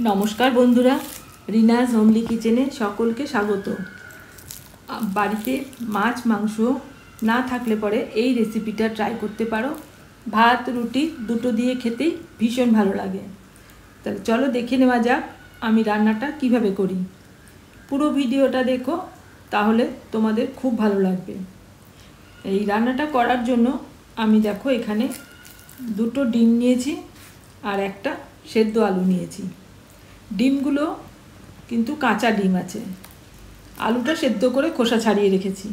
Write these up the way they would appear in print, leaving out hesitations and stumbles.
নমস্কার বন্ধুরা, রিনাজ হোমলি কিচেনে সকলকে স্বাগত। বাড়িতে মাছ মাংস না থাকলে পরে এই রেসিপিটা ট্রাই করতে পারো। ভাত রুটি দুটো দিয়ে খেতেই ভীষণ ভালো লাগে। তাহলে চলো দেখে নেওয়া যাক আমি রান্নাটা কিভাবে করি। পুরো ভিডিওটা দেখো, তাহলে তোমাদের খুব ভালো লাগবে। এই রান্নাটা করার জন্য আমি দেখো এখানে দুটো ডিম নিয়েছি আর একটা সেদ্ধ আলু নিয়েছি। ডিমগুলো কিন্তু কাঁচা ডিম আছে, আলুটা সেদ্ধ করে খোসা ছাড়িয়ে রেখেছি।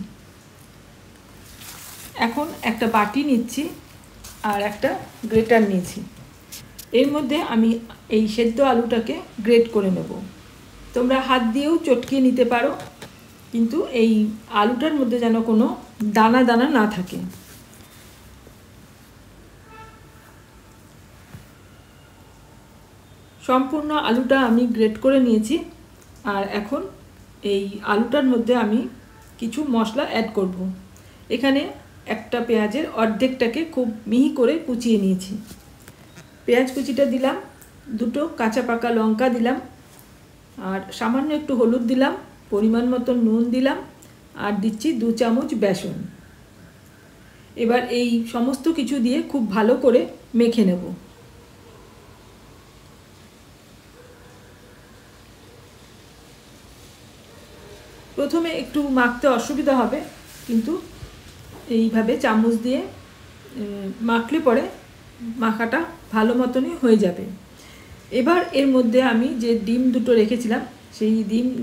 এখন একটা বাটি নিচ্ছি আর একটা গ্রেটার নিয়েছি। এর মধ্যে আমি এই সেদ্ধ আলুটাকে গ্রেট করে নেব। তোমরা হাত দিয়েও চটকিয়ে নিতে পারো, কিন্তু এই আলুটার মধ্যে যেন কোনো দানা দানা না থাকে। সম্পূর্ণ আলুটা আমি গ্রেট করে নিয়েছি। আর এখন এই আলুটার মধ্যে আমি কিছু মশলা অ্যাড করব। এখানে একটা পেঁয়াজের অর্ধেকটাকে খুব মিহি করে কুচিয়ে নিয়েছি। পেঁয়াজ কুচিটা দিলাম, দুটো কাঁচা পাকা লঙ্কা দিলাম, আর সামান্য একটু হলুদ দিলাম, পরিমাণ মতো নুন দিলাম, আর দিচ্ছি 2 চামচ বেসন। এবার এই সমস্ত কিছু দিয়ে খুব ভালো করে মেখে নেব। প্রথমে একটু মাখতে অসুবিধা হবে, কিন্তু এইভাবে চামচ দিয়ে মাখলে পরে মাখাটা ভালো মতনই হয়ে যাবে। এবার এর মধ্যে আমি যে ডিম দুটো রেখেছিলাম সেই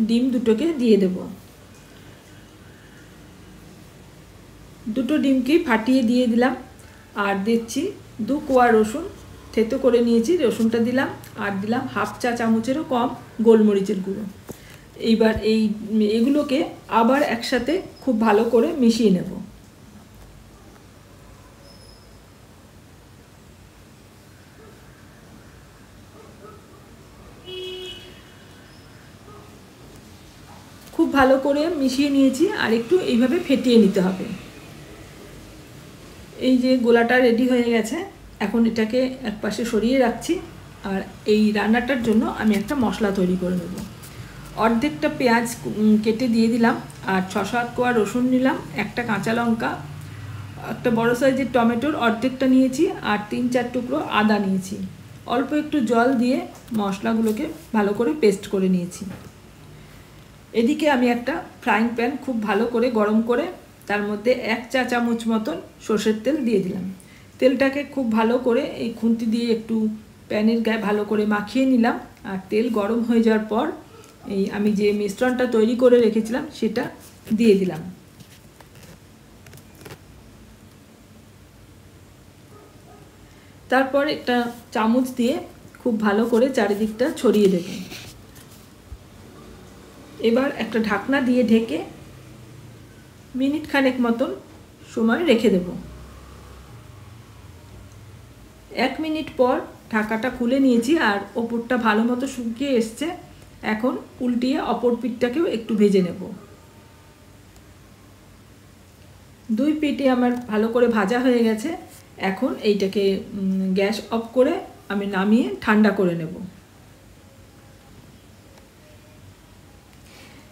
ডিম দুটোকে দিয়ে দেব। দুটো ডিমকেই ফাটিয়ে দিয়ে দিলাম। আর দিচ্ছি 2 কোয়া রসুন থেতো করে নিয়েছি, রসুনটা দিলাম। আর দিলাম 1/2 চা চামচেরও কম গোলমরিচের গুঁড়ো। এইবার এগুলোকে আবার একসাথে খুব ভালো করে মিশিয়ে নেব। খুব ভালো করে মিশিয়ে নিয়েছি, আর একটু এইভাবে ফেটিয়ে নিতে হবে। এই যে গোলাটা রেডি হয়ে গেছে, এখন এটাকে একপাশে সরিয়ে রাখছি। আর এই রান্নাটার জন্য আমি একটা মশলা তৈরি করে নেব। অর্ধেকটা পেঁয়াজ কেটে দিয়ে দিলাম, আর 6-7 কোয়া রসুন নিলাম, একটা কাঁচা লঙ্কা, একটা বড় সাইজের টমেটোর অর্ধেকটা নিয়েছি, আর 3-4 টুকরো আদা নিয়েছি। অল্প একটু জল দিয়ে মশলাগুলোকে ভালো করে পেস্ট করে নিয়েছি। এদিকে আমি একটা ফ্রাইং প্যান খুব ভালো করে গরম করে তার মধ্যে 1 চা চামচ মতন সর্ষের তেল দিয়ে দিলাম। তেলটাকে খুব ভালো করে এই খুন্তি দিয়ে একটু প্যানের গায়ে ভালো করে মাখিয়ে নিলাম। আর তেল গরম হয়ে যাওয়ার পর এই আমি যে মিশ্রণটা তৈরি করে রেখেছিলাম সেটা দিয়ে দিলাম। তারপর একটা চামচ দিয়ে খুব ভালো করে চারিদিকটা ছড়িয়ে দেব। এবার একটা ঢাকনা দিয়ে ঢেকে মিনিট খানেক মতন সময় রেখে দেব। 1 মিনিট পর ঢাকাটা খুলে নিয়েছি, আর ওপরটা ভালো মতো শুকিয়ে এসছে। এখন উল্টিয়ে অপর পিঠটাকেও একটু ভেজে নেব। 2 পিঠে আমার ভালো করে ভাজা হয়ে গেছে। এখন এইটাকে গ্যাস অফ করে আমি নামিয়ে ঠান্ডা করে নেব।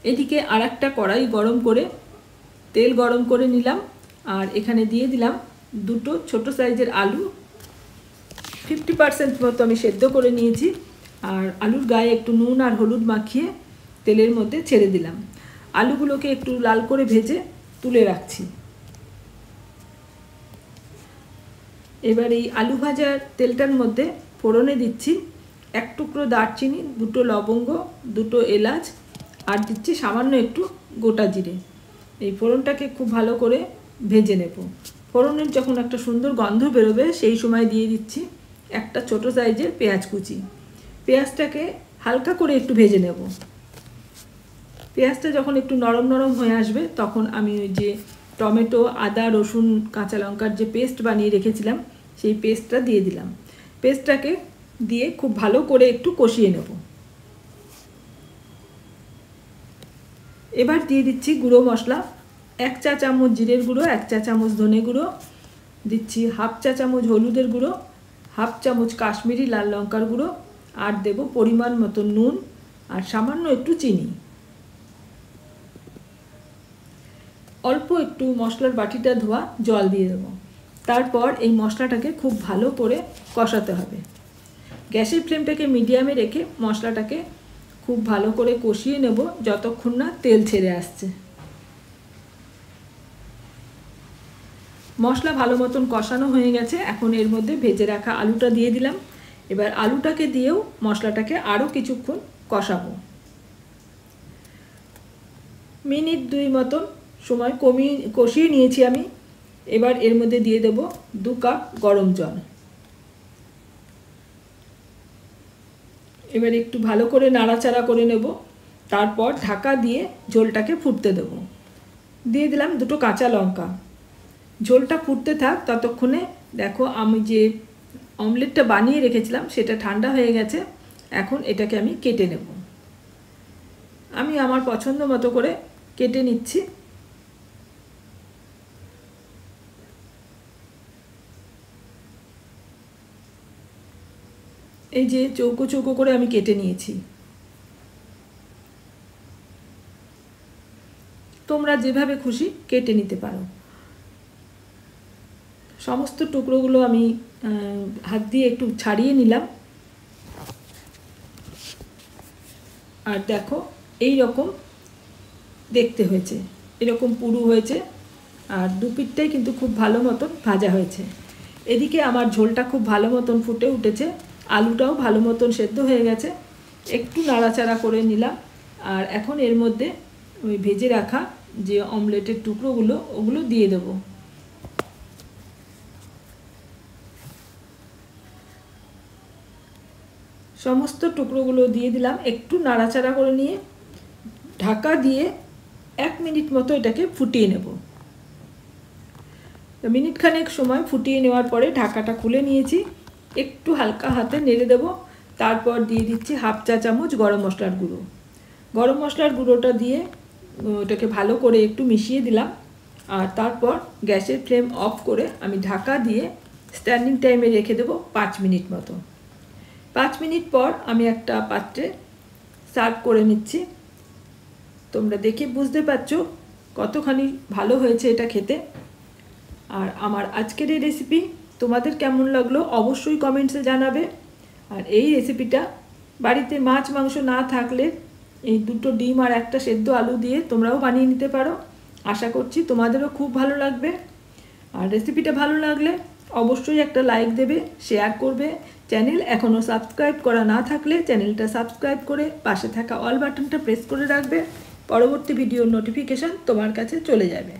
এদিকে আর একটা কড়াই গরম করে তেল গরম করে নিলাম, আর এখানে দিয়ে দিলাম দুটো ছোট সাইজের আলু। 50% মতো আমি সেদ্ধ করে নিয়েছি, আর আলুর গায়ে একটু নুন আর হলুদ মাখিয়ে তেলের মধ্যে ছেড়ে দিলাম। আলুগুলোকে একটু লাল করে ভেজে তুলে রাখছি। এবার এই আলু ভাজার তেলটার মধ্যে ফোড়নে দিচ্ছি 1 টুকরো দারচিনি, 2টো লবঙ্গ, 2টো এলাচ, আর দিচ্ছি সামান্য একটু গোটা জিরে। এই ফোড়নটাকে খুব ভালো করে ভেজে নেব। ফোড়নের যখন একটা সুন্দর গন্ধ বেরোবে সেই সময় দিয়ে দিচ্ছি একটা ছোট সাইজের পেঁয়াজ কুচি। পেঁয়াজটাকে হালকা করে একটু ভেজে নেব। পেঁয়াজটা যখন একটু নরম নরম হয়ে আসবে তখন আমি ওই যে টমেটো, আদা, রসুন, কাঁচা লঙ্কার যে পেস্ট বানিয়ে রেখেছিলাম সেই পেস্টটা দিয়ে দিলাম। পেস্টটাকে দিয়ে খুব ভালো করে একটু কষিয়ে নেব। এবার দিয়ে দিচ্ছি গুঁড়ো মশলা। 1 চা চামচ জিরের গুঁড়ো, 1 চা চামচ ধনে গুঁড়ো, দিচ্ছি 1/2 চা চামচ হলুদের গুঁড়ো, 1/2 চামচ কাশ্মীরি লাল লঙ্কার গুঁড়ো, আর দেব পরিমাণ মতো নুন আর সামান্য একটু চিনি। অল্প একটু মশলার বাটিটা ধোয়া জল দিয়ে দেবো। তারপর এই মশলাটাকে খুব ভালো করে কষাতে হবে। গ্যাসের ফ্লেমটাকে মিডিয়ামে রেখে মশলাটাকে খুব ভালো করে কষিয়ে নেব যতক্ষণ না তেল ছেড়ে আসছে। মশলা ভালো মতন কষানো হয়ে গেছে। এখন এর মধ্যে ভেজে রাখা আলুটা দিয়ে দিলাম। এবার আলুটাকে দিয়েও মশলাটাকে আরও কিছুক্ষণ কষাবো। মিনিট 2 মতন সময় কষিয়ে নিয়েছি আমি। এবার এর মধ্যে দিয়ে দেব 2 কাপ গরম জল। এবার একটু ভালো করে নাড়াচাড়া করে নেব। তারপর ঢাকা দিয়ে ঝোলটাকে ফুটতে দেব। দিয়ে দিলাম 2 কাঁচা লঙ্কা। ঝোলটা ফুটতে থাক ততক্ষণে দেখো আমি যে অমলেটটা বানিয়ে রেখেছিলাম সেটা ঠান্ডা হয়ে গেছে। এখন এটাকে আমি কেটে নেব। আমি আমার পছন্দ মতো করে কেটে নিচ্ছি। এই যে চৌকো চৌকো করে আমি কেটে নিয়েছি। তোমরা যেভাবে খুশি কেটে নিতে পারো। সমস্ত টুকরোগুলো আমি হাত দিয়ে একটু ছাড়িয়ে নিলাম। আর দেখো এই রকম দেখতে হয়েছে, এরকম পুরু হয়েছে। আর 2 পিঠটাই কিন্তু খুব ভালো মতন ভাজা হয়েছে। এদিকে আমার ঝোলটা খুব ভালো মতন ফুটে উঠেছে, আলুটাও ভালো মতন সেদ্ধ হয়ে গেছে। একটু নাড়াচাড়া করে নিলাম। আর এখন এর মধ্যে ওই ভেজে রাখা যে অমলেটের টুকরোগুলো ওগুলো দিয়ে দেবো। সমস্ত টুকরোগুলো দিয়ে দিলাম। একটু নাড়াচাড়া করে নিয়ে ঢাকা দিয়ে 1 মিনিট মতো এটাকে ফুটিয়ে নেব। মিনিট খানেক সময় ফুটিয়ে নেওয়ার পরে ঢাকাটা খুলে নিয়েছি। একটু হালকা হাতে নেড়ে দেব। তারপর দিয়ে দিচ্ছি 1/2 চা চামচ গরম মশলার গুঁড়ো। গরম মশলার গুঁড়োটা দিয়ে ওটাকে ভালো করে একটু মিশিয়ে দিলাম। আর তারপর গ্যাসের ফ্লেম অফ করে আমি ঢাকা দিয়ে স্ট্যান্ডিং টাইমে রেখে দেবো 5 মিনিট মতো। 5 মিনিট পর আমি একটা পাত্রে সার্ভ করে নিচ্ছি। তোমরা দেখে বুঝতে পারছো কতখানি ভালো হয়েছে এটা খেতে। আর আমার আজকের এই রেসিপি তোমাদের কেমন লাগলো অবশ্যই কমেন্টসে জানাবে। আর এই রেসিপিটা বাড়িতে মাছ মাংস না থাকলে এই 2টো ডিম আর একটা সেদ্ধ আলু দিয়ে তোমরাও বানিয়ে নিতে পারো। আশা করছি তোমাদেরও খুব ভালো লাগবে। আর রেসিপিটা ভালো লাগলে অবশ্যই একটা লাইক দেবে, শেয়ার করবে। চ্যানেল এখনও সাবস্ক্রাইব করা না থাকলে চ্যানেলটা সাবস্ক্রাইব করে পাশে থাকা অল বাটনটা প্রেস করে রাখবে। পরবর্তী ভিডিওর নোটিফিকেশান তোমার কাছে চলে যাবে।